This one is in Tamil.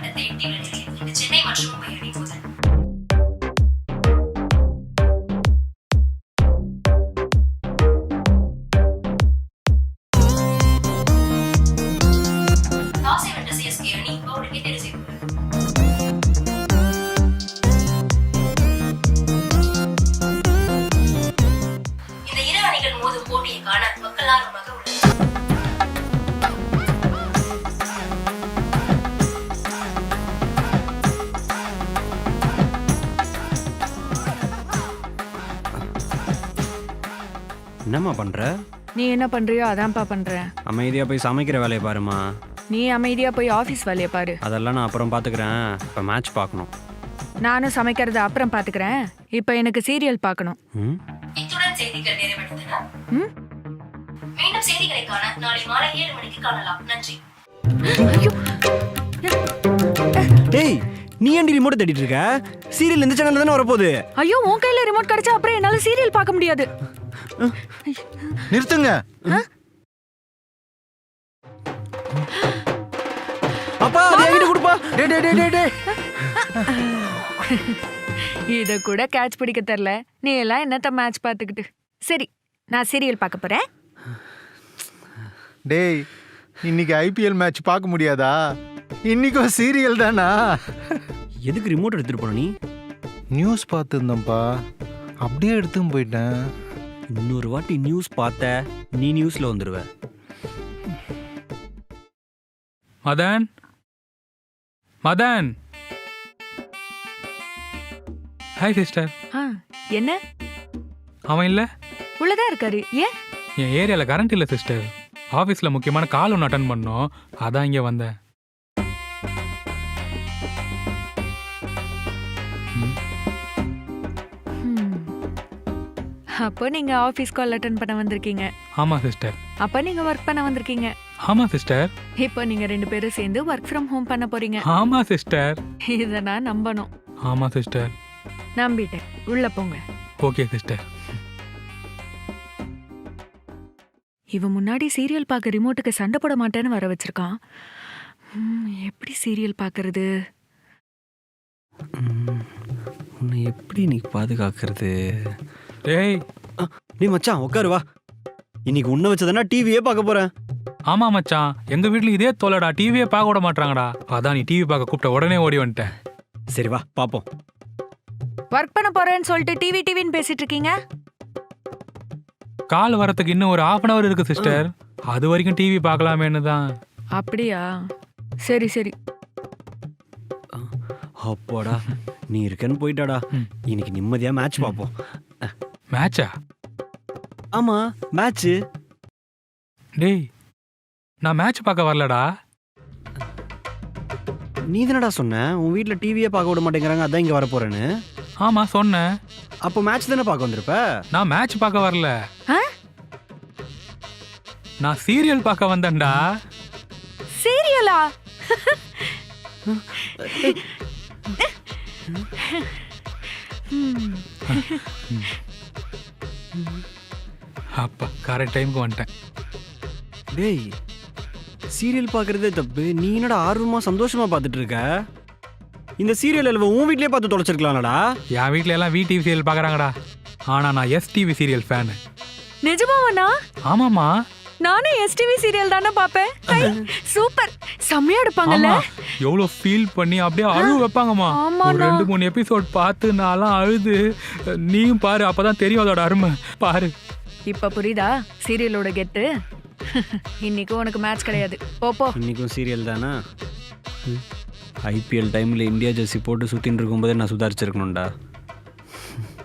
பட்டத்தை எட்டியுள்ள நிலையில் இன்று சென்னை மற்றும் மும்பை அணி மோதல். டாஸை வென்ற சிஎஸ்கே அணி பவுலிங்கை தேர்வு செய்துள்ளது. இந்த இரு அணிகள் மோதும் போட்டியை காண மக்கள் ஆர்வமாக உள்ளது. என்னம்மா பண்ற? நீ என்ன பண்றியோ அதான்ப்பா பண்றேன். அமைதியா போய் சமைக்கிற வேலையை பாருமா. நீ அமைதியா போய் ஆபீஸ் வேலையை பாரு. அதெல்லாம் நான் அப்புறம் பாத்துக்கிறேன். இப்ப மேட்ச் பார்க்கணும். நானும் சமைக்கிறத அப்புறம் பாத்துக்கிறேன். இப்ப எனக்கு சீரியல் பார்க்கணும். இத்துடன் செய்திகள் நிறைவடைந்தன. மீண்டும் செய்திகளை காண நாளை மாலை 7 மணிக்கு காணலாம். நன்றி. டேய், நீ ஏன்டி ரிமோட் தேடிட்டு இருக்க? சீரியல் இந்த சேனல்ல தானே வரப்போகுது. ஐயோ, உன் கையில ரிமோட் கிடைச்சா அப்புறம் என்னால சீரியல் பார்க்க முடியாது. நிறுத்துங்க. அப்பா அதை என்கிட்ட கொடுப்பா. டேய் டேய் டேய் டேய். இத கூட கேட்ச் பிடிக்க தெரியல. நீ எல்லாம் என்னத்த மேட்ச் பார்த்துக்கிட்டு. சரி, நான் சீரியல் பார்க்க போறேன். டேய், இன்னைக்கு ஐபிஎல் மேட்ச் பார்க்க முடியாதா? இன்னைக்கும் சீரியல் தானா? எதுக்கு ரிமோட் எடுத்துட்டு போன நீ? நியூஸ் பார்த்துருந்தேன்ப்பா, அப்படியே எடுத்துன்னு போயிட்டேன். இன்னொரு வாட்டி நியூஸ் பார்த்த நீ நியூஸ்ல வந்துடுவ. மதன், மதன். Hi sister. என்ன? அவன் இல்லை, உள்ளதான் இருக்காரு. ஏன்? என் ஏரியாவில் கரண்ட் இல்லை சிஸ்டர். ஆஃபீஸில் முக்கியமான கால் ஒன்று அட்டன் பண்ணோம், அதான் இங்கே வந்தேன். அப்போ நீங்க ஆபீஸ் கால் அட்டெண்ட் பண்ண வந்திருக்கீங்க. ஆமாம் சிஸ்டர். அப்ப நீங்க ஒர்க் பண்ண வந்திருக்கீங்க. ஆமாம் சிஸ்டர். இப்போ நீங்க 2 பேரும் சேர்ந்து ஒர்க் ஃப்ரம் ஹோம் பண்ண போறீங்க. ஆமாம் சிஸ்டர். இத நான் நம்பணும். ஆமாம் சிஸ்டர். நம்பிட்டேன். உள்ள போங்க. Okay sister. இவன் முன்னாடி சீரியல் பார்க்க ரிமோட்டுக்கு சண்டை போட மாட்டேன்னு வர வச்சிருக்கான். எப்படி சீரியல் பார்க்கறது? உன்னை எப்படி நீ பாதுகாக்கிறது? டேய், நீ மச்சான் உட்காரு வா. இன்னைக்கு உன்னை வச்சதுன்னா டிவியே பார்க்க போறேன். ஆமா மச்சான், எங்க வீட்டில் இதே தோலடா, டிவியே பார்க்க விட மாட்டாங்கடா. அதான் நீ டிவி பார்க்க கூப்பிட்ட உடனே ஓடி வந்துட்டேன். சரி வா பாப்போம். ஒர்க் பண்ண போறேன்னு சொல்லிட்டு டிவின்னு பேசிட்டு இருக்கீங்க. கால் வரத்துக்கு இன்னும் ஒரு 1/2 hour இருக்கு சிஸ்டர். அது வரைக்கும் டிவி பார்க்கலாமேன்னு தான். அப்படியா? சரி சரி. அப்போடா நீ இருக்கன்னு போயிட்டாடா. இன்னைக்கு நிம்மதியா மேட்ச் பார்ப்போம். மேட்சா? ஆமா மேட்ச். டேய், நான் மேட்ச் பார்க்க வரலடா. நீ தானடா சொன்ன உன் வீட்டில் டிவியே பார்க்க விட மாட்டேங்கிறாங்க, அதான் இங்கே வர போறேன்னு. ஆமா சொன்னேன். அப்போ மேட்ச் தானே பார்க்க வந்திருப்ப. நான் மேட்ச் பார்க்க வரல, நான் சீரியல் பார்க்க வந்தேன்டா. சீரியலா? அப்பா கரெக்ட் டைமுக்கு வந்துட்டேன். டேய், சீரியல் பார்க்கறதே தப்பு, நீ என்னடா ஆர்வமா சந்தோஷமா பார்த்துட்டு இருக்க? இந்த சீரியல் எல்லாம் உன் வீட்லயே பார்த்து தொலைச்சிருக்கலாம்டா. என் வீட்டில எல்லாம் விடிவி சீரியல் பார்க்கறாங்கடா. ஆனா நான் எஸ்டிவி சீரியல் ஃபேன். நிஜமாவா? ஆமாமா, நானும் எஸ்டிவி சீரியல் தானே பாப்பேன். சூப்பர், செம்மையா எடுப்பாங்கல்ல. எவ்வளவு ஃபீல் பண்ணி அப்படியே அழுவ வைப்பாங்கம்மா. ஒரு 2-3 எபிசோட் பார்த்து நான்லாம் அழுது. நீயும் பாரு, அப்பதான் தெரியும் அதோட அருமை. பாரு. இப்ப புரியுதா சீரியலோட கெத்து? இன்னைக்கு உனக்கு மேட்ச் கிடையாது, போ. இன்னைக்கும் சீரியல் தானா? ஐபிஎல் டைம்ல இந்தியா ஜெர்சி போட்டு சுத்தின்னு இருக்கும்போதே நான் சுதாரிச்சிருக்கணும்டா.